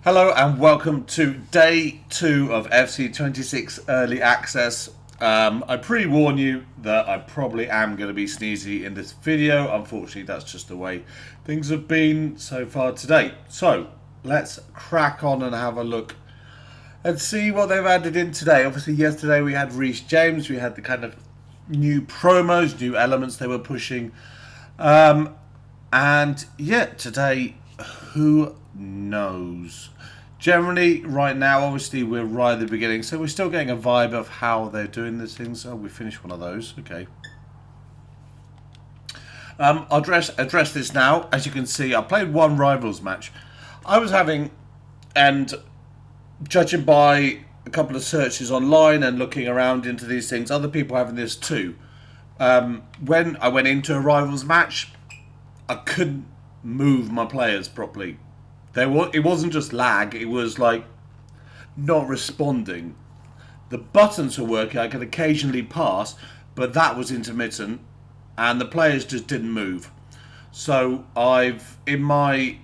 Hello and welcome to day 2 of FC26 Early Access. I pre-warn you that I probably am going to be sneezy in this video. Unfortunately, that's just the way things have been so far today. So, let's crack on and have a look and see what they've added in today. Obviously, yesterday we had Reece James. We had the kind of new promos, new elements they were pushing. And yeah, today, who knows? Generally, right now, obviously, we're right at the beginning, so we're still getting a vibe of how they're doing these things. Oh, we finished one of those. Okay. I'll address this now. As you can see, I played one Rivals match. I was having, and judging by a couple of searches online and looking around into these things, other people having this too. When I went into a Rivals match, I couldn't move my players properly. It wasn't just lag, it was like not responding. The buttons were working, I could occasionally pass, but that was intermittent and the players just didn't move. So in my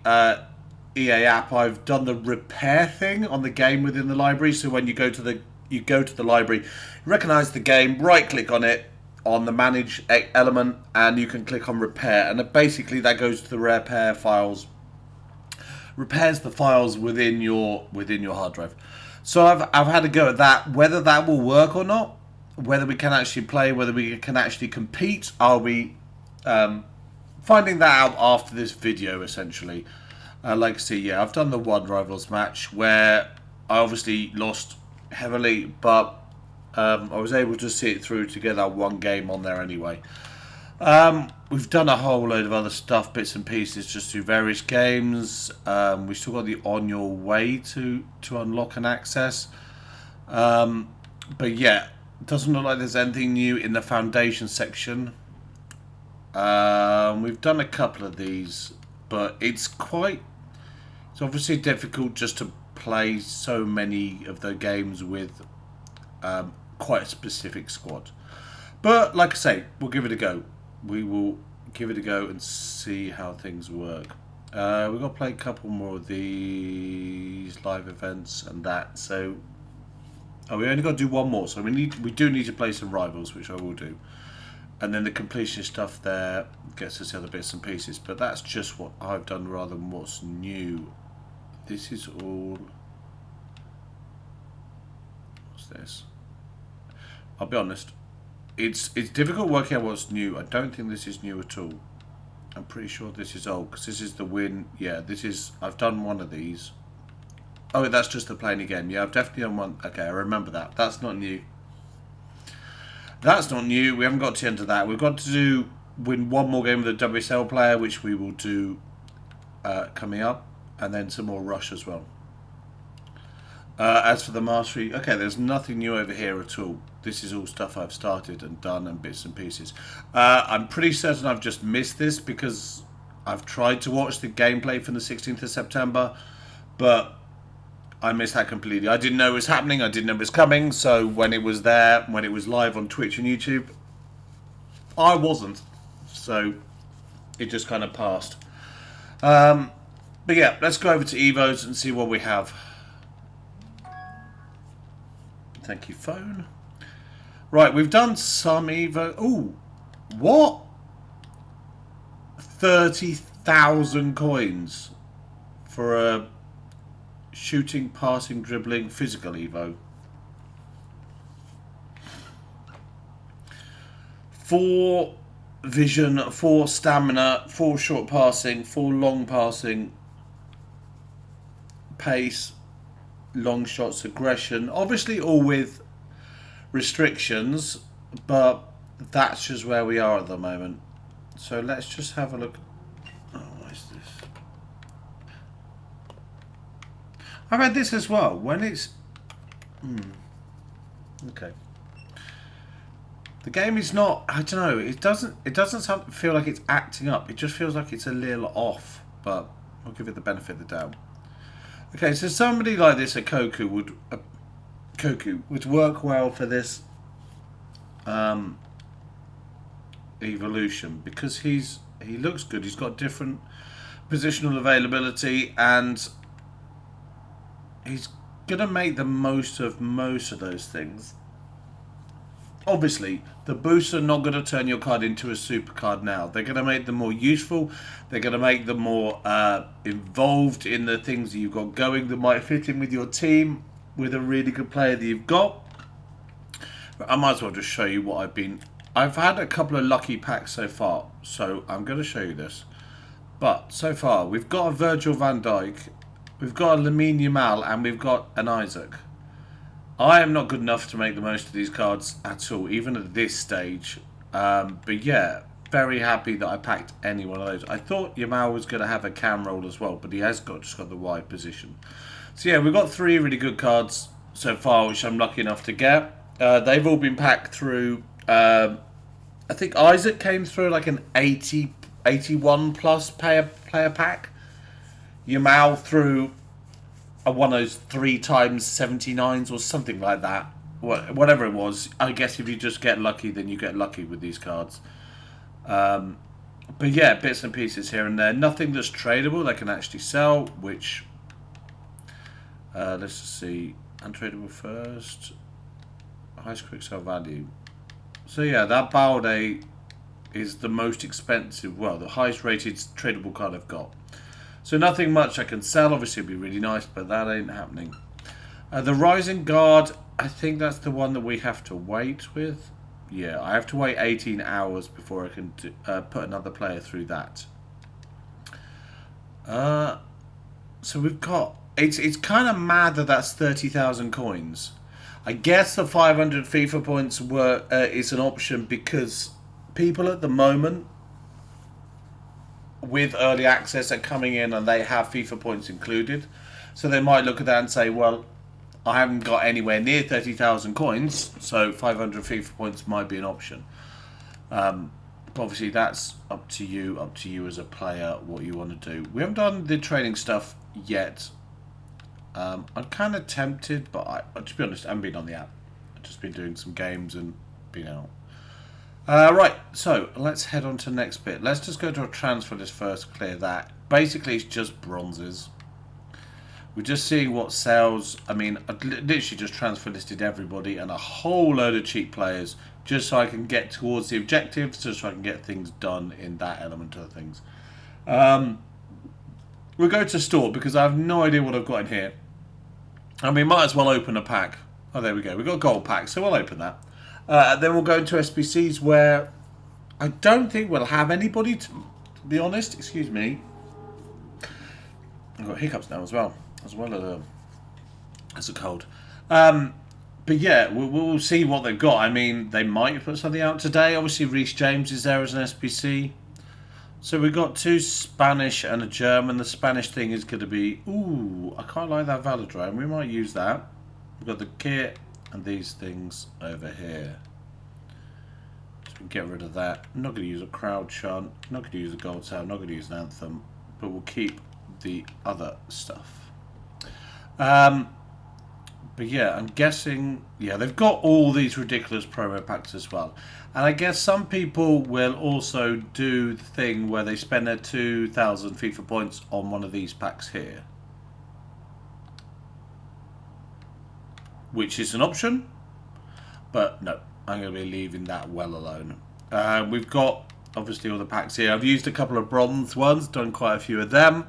EA app, I've done the repair thing on the game within the library. So when you go to the library, recognize the game, right click on it, on the manage element, and you can click on repair, and basically that goes to the repair files, repairs the files within your hard drive. So I've had a go at that. Whether that will work or not, whether we can actually play, whether we can actually compete, I'll be finding that out after this video. Essentially, like I see, yeah, I've done the one Rivals match where I obviously lost heavily, but I was able to see it through to get that one game on there anyway. We've done a whole load of other stuff, bits and pieces, just through various games. We still got the On Your Way to unlock and access. But yeah, it doesn't look like there's anything new in the Foundation section. We've done a couple of these, but it's obviously difficult just to play so many of the games with quite a specific squad. But like I say, we'll give it a go. We will give it a go and see how things work. We've got to play a couple more of these live events and that. So, we only got to do one more. So we do need to play some Rivals, which I will do. And then the completion stuff there gets us the other bits and pieces. But that's just what I've done rather than what's new. This is all. What's this? I'll be honest, it's difficult working out what's new. I don't think this is new at all. I'm pretty sure this is old, because this is the win. Yeah, I've done one of these. Oh, that's just the playing again. Yeah, I've definitely done one. Okay, I remember that. That's not new. That's not new. We haven't got to the end of that. We've got to win one more game with a WSL player, which we will do coming up, and then some more Rush as well. As for the mastery, okay, there's nothing new over here at all. This is all stuff I've started and done and bits and pieces. I'm pretty certain I've just missed this because I've tried to watch the gameplay from the 16th of September, but I missed that completely. I didn't know it was happening, I didn't know it was coming, so when it was there, when it was live on Twitch and YouTube, I wasn't. So it just kind of passed. But yeah, let's go over to Evos and see what we have. Thank you, phone. Right, we've done some Evo. Ooh, what? 30,000 coins for a shooting, passing, dribbling, physical Evo. 4 vision, 4 stamina, 4 short passing, 4 long passing, pace, long shots, aggression, obviously all with restrictions, but that's just where we are at the moment. So let's just have a look. Oh, what is this? I read this as well. When it's okay, the game is not, I don't know, it doesn't feel like it's acting up. It just feels like it's a little off, but I'll give it the benefit of the doubt. Okay, so somebody like this, a Koku would work well for this evolution because he looks good. He's got different positional availability, and he's going to make the most of those things. Obviously, the boosts are not going to turn your card into a super card now. They're going to make them more useful. They're going to make them more involved in the things that you've got going that might fit in with your team, with a really good player that you've got. But I might as well just show you what I've had a couple of lucky packs so far, so I'm going to show you this. But so far, we've got a Virgil van Dijk, we've got a Lamine Yamal, and we've got an Isaac. I am not good enough to make the most of these cards at all, even at this stage. But yeah, very happy that I packed any one of those. I thought Yamal was going to have a cam roll as well, but he has just got the wide position. So yeah, we've got 3 really good cards so far, which I'm lucky enough to get. They've all been packed through. I think Isaac came through like an 81 plus player pack. Yamal through one of those 3 times 79s or something like that. Whatever it was. I guess if you just get lucky, then you get lucky with these cards. But yeah, bits and pieces here and there. Nothing that's tradable they can actually sell, which... let's just see. Untradable first. Highest quick sell value. So yeah, that Balde is the most expensive, well, the highest rated tradable card I've got. So nothing much I can sell. Obviously it'd be really nice, but that ain't happening. The Rising Guard, I think that's the one that we have to wait with. Yeah, I have to wait 18 hours before I can put another player through that. So we've got... It's kind of mad that that's 30,000 coins. I guess the 500 FIFA points is an option because people at the moment with early access are coming in and they have FIFA points included. So they might look at that and say, well, I haven't got anywhere near 30,000 coins, so 500 FIFA points might be an option. But obviously that's up to you as a player, what you want to do. We haven't done the training stuff yet. I'm kind of tempted, but to be honest, I haven't been on the app. I've just been doing some games and been out. Right, so let's head on to the next bit. Let's just go to a transfer list first, clear that. Basically, it's just bronzes. We're just seeing what sells. I mean, I literally just transfer listed everybody and a whole load of cheap players just so I can get towards the objectives, just so I can get things done in that element of things. We'll go to store because I have no idea what I've got in here. And we might as well open a pack. Oh, there we go. We've got a gold pack, so we'll open that. Then we'll go into SBCs where I don't think we'll have anybody, to be honest. Excuse me. I've got hiccups now as well as a cold. But yeah, we'll see what they've got. I mean, they might put something out today. Obviously, Reece James is there as an SBC. So we've got 2 Spanish and a German. The Spanish thing is going to be... Ooh, I quite like that Velodrome. We might use that. We've got the kit and these things over here. So we can get rid of that. I'm not going to use a crowd chant. I'm not going to use a gold tail. I'm not going to use an anthem. But we'll keep the other stuff. But yeah, I'm guessing... Yeah, they've got all these ridiculous promo packs as well. And I guess some people will also do the thing where they spend their 2,000 FIFA points on one of these packs here. Which is an option. But no, I'm going to be leaving that well alone. We've got, obviously, all the packs here. I've used a couple of bronze ones, done quite a few of them.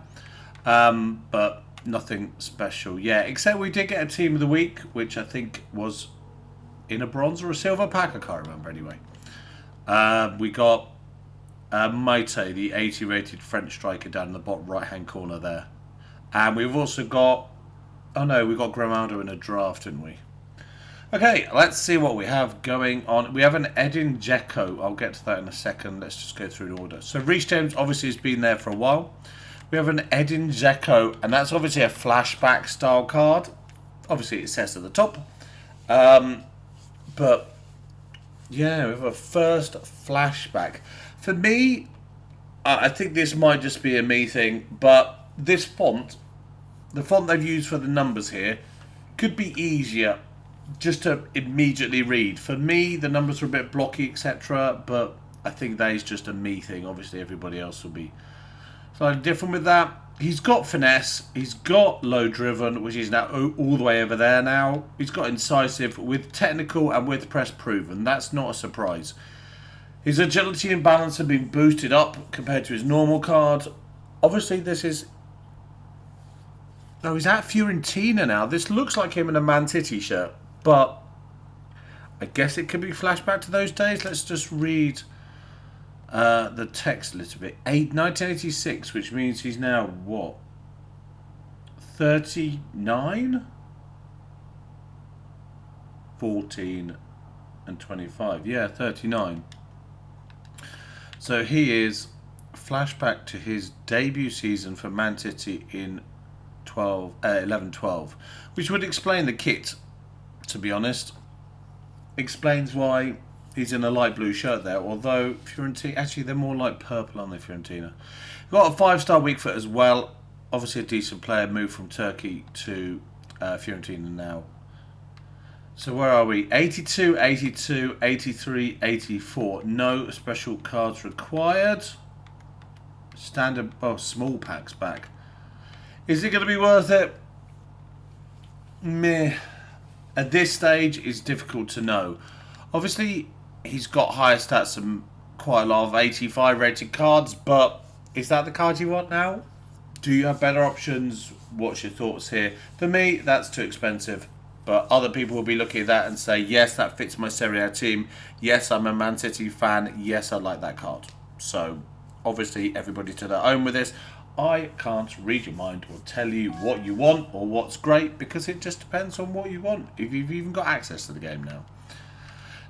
But nothing special yet. Except we did get a Team of the Week, which I think was in a bronze or a silver pack. I can't remember anyway. We got Maite, the 80 rated French striker down in the bottom right hand corner there. And we've also got... Oh no, we got Grimaldo in a draft, didn't we? Okay, let's see what we have going on. We have an Edin Dzeko. I'll get to that in a second. Let's just go through the order. So Reece James obviously has been there for a while. We have an Edin Dzeko, and that's obviously a flashback style card. Obviously it says at the top. But yeah, we have a first flashback. For me, I think this might just be a me thing, but this font, the font they've used for the numbers here, could be easier just to immediately read. For me, the numbers are a bit blocky, etc., but I think that is just a me thing. Obviously, everybody else will be slightly different with that. He's got finesse, he's got low driven, which is now all the way over there now. He's got incisive with technical and with press proven. That's not a surprise. His agility and balance have been boosted up compared to his normal card. Obviously, this is... Oh, he's at Fiorentina now. This looks like him in a Man City shirt, but I guess it could be flashback to those days. Let's just read the text a little bit. 1986, which means he's now, what, 39? 14 and 25. Yeah, 39. So he is flashback to his debut season for Man City in 11-12, which would explain the kit, to be honest. Explains why he's in a light blue shirt there, although Fiorentina, actually they're more like purple on the Fiorentina. Got a 5-star weak foot as well. Obviously a decent player, moved from Turkey to Fiorentina now. So where are we? 82, 82, 83, 84. No special cards required. Standard, oh, small packs back. Is it going to be worth it? Meh. At this stage, it's difficult to know. Obviously, he's got higher stats and quite a lot of 85 rated cards, but is that the card you want now? Do you have better options? What's your thoughts here? For me, that's too expensive. But other people will be looking at that and say, yes, that fits my Serie A team. Yes, I'm a Man City fan. Yes, I like that card. So, obviously, everybody to their own with this. I can't read your mind or tell you what you want or what's great, because it just depends on what you want, if you've even got access to the game now.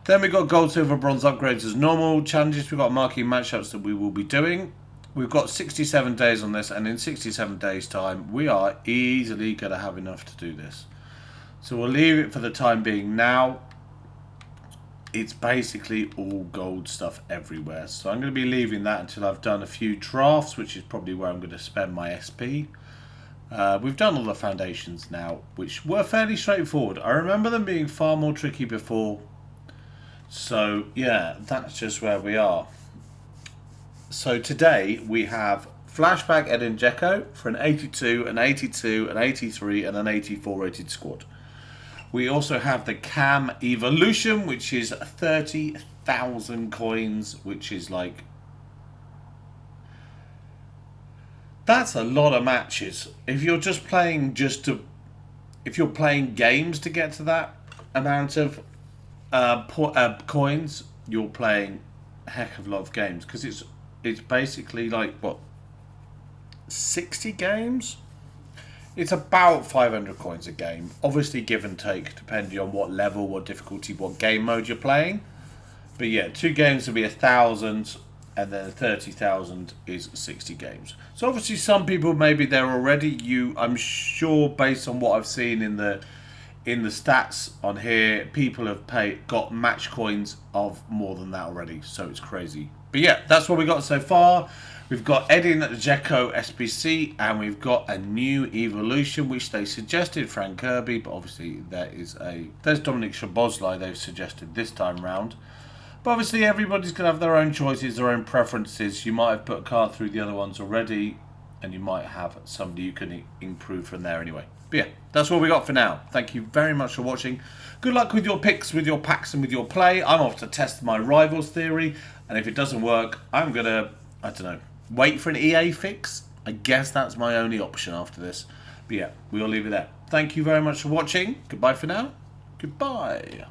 Then we've got gold, silver, bronze upgrades as normal. Challenges, we've got marquee matchups that we will be doing. We've got 67 days on this, and in 67 days' time, we are easily going to have enough to do this. So we'll leave it for the time being now. It's basically all gold stuff everywhere. So I'm going to be leaving that until I've done a few drafts, which is probably where I'm going to spend my SP. We've done all the foundations now, which were fairly straightforward. I remember them being far more tricky before. So yeah, that's just where we are. So today we have Flashback Dzeko for an 82, an 82, an 83 and an 84 rated squad. We also have the Cam Evolution, which is 30,000 coins, which is like... That's a lot of matches. If you're just playing if you're playing games to get to that amount of coins, you're playing a heck of a lot of games. Because it's basically like, what, 60 games? It's about 500 coins a game. Obviously give and take, depending on what level, what difficulty, what game mode you're playing. But yeah, 2 games will be 1,000, and then 30,000 is 60 games. So obviously some people, maybe they're already, I'm sure based on what I've seen in the stats on here, people have got match coins of more than that already. So it's crazy. But yeah, that's what we got so far. We've got Edin Dzeko SBC, and we've got a new evolution, which they suggested, Frank Kirby, but obviously there's Dominic Szoboszlai they've suggested this time round. But obviously everybody's going to have their own choices, their own preferences. You might have put a card through the other ones already, and you might have somebody you can improve from there anyway. But yeah, that's what we got for now. Thank you very much for watching. Good luck with your picks, with your packs, and with your play. I'm off to test my rivals theory, and if it doesn't work, I'm going to, I don't know, wait for an EA fix. I guess that's my only option after this. But yeah, we'll leave it there. Thank you very much for watching. Goodbye for now. Goodbye.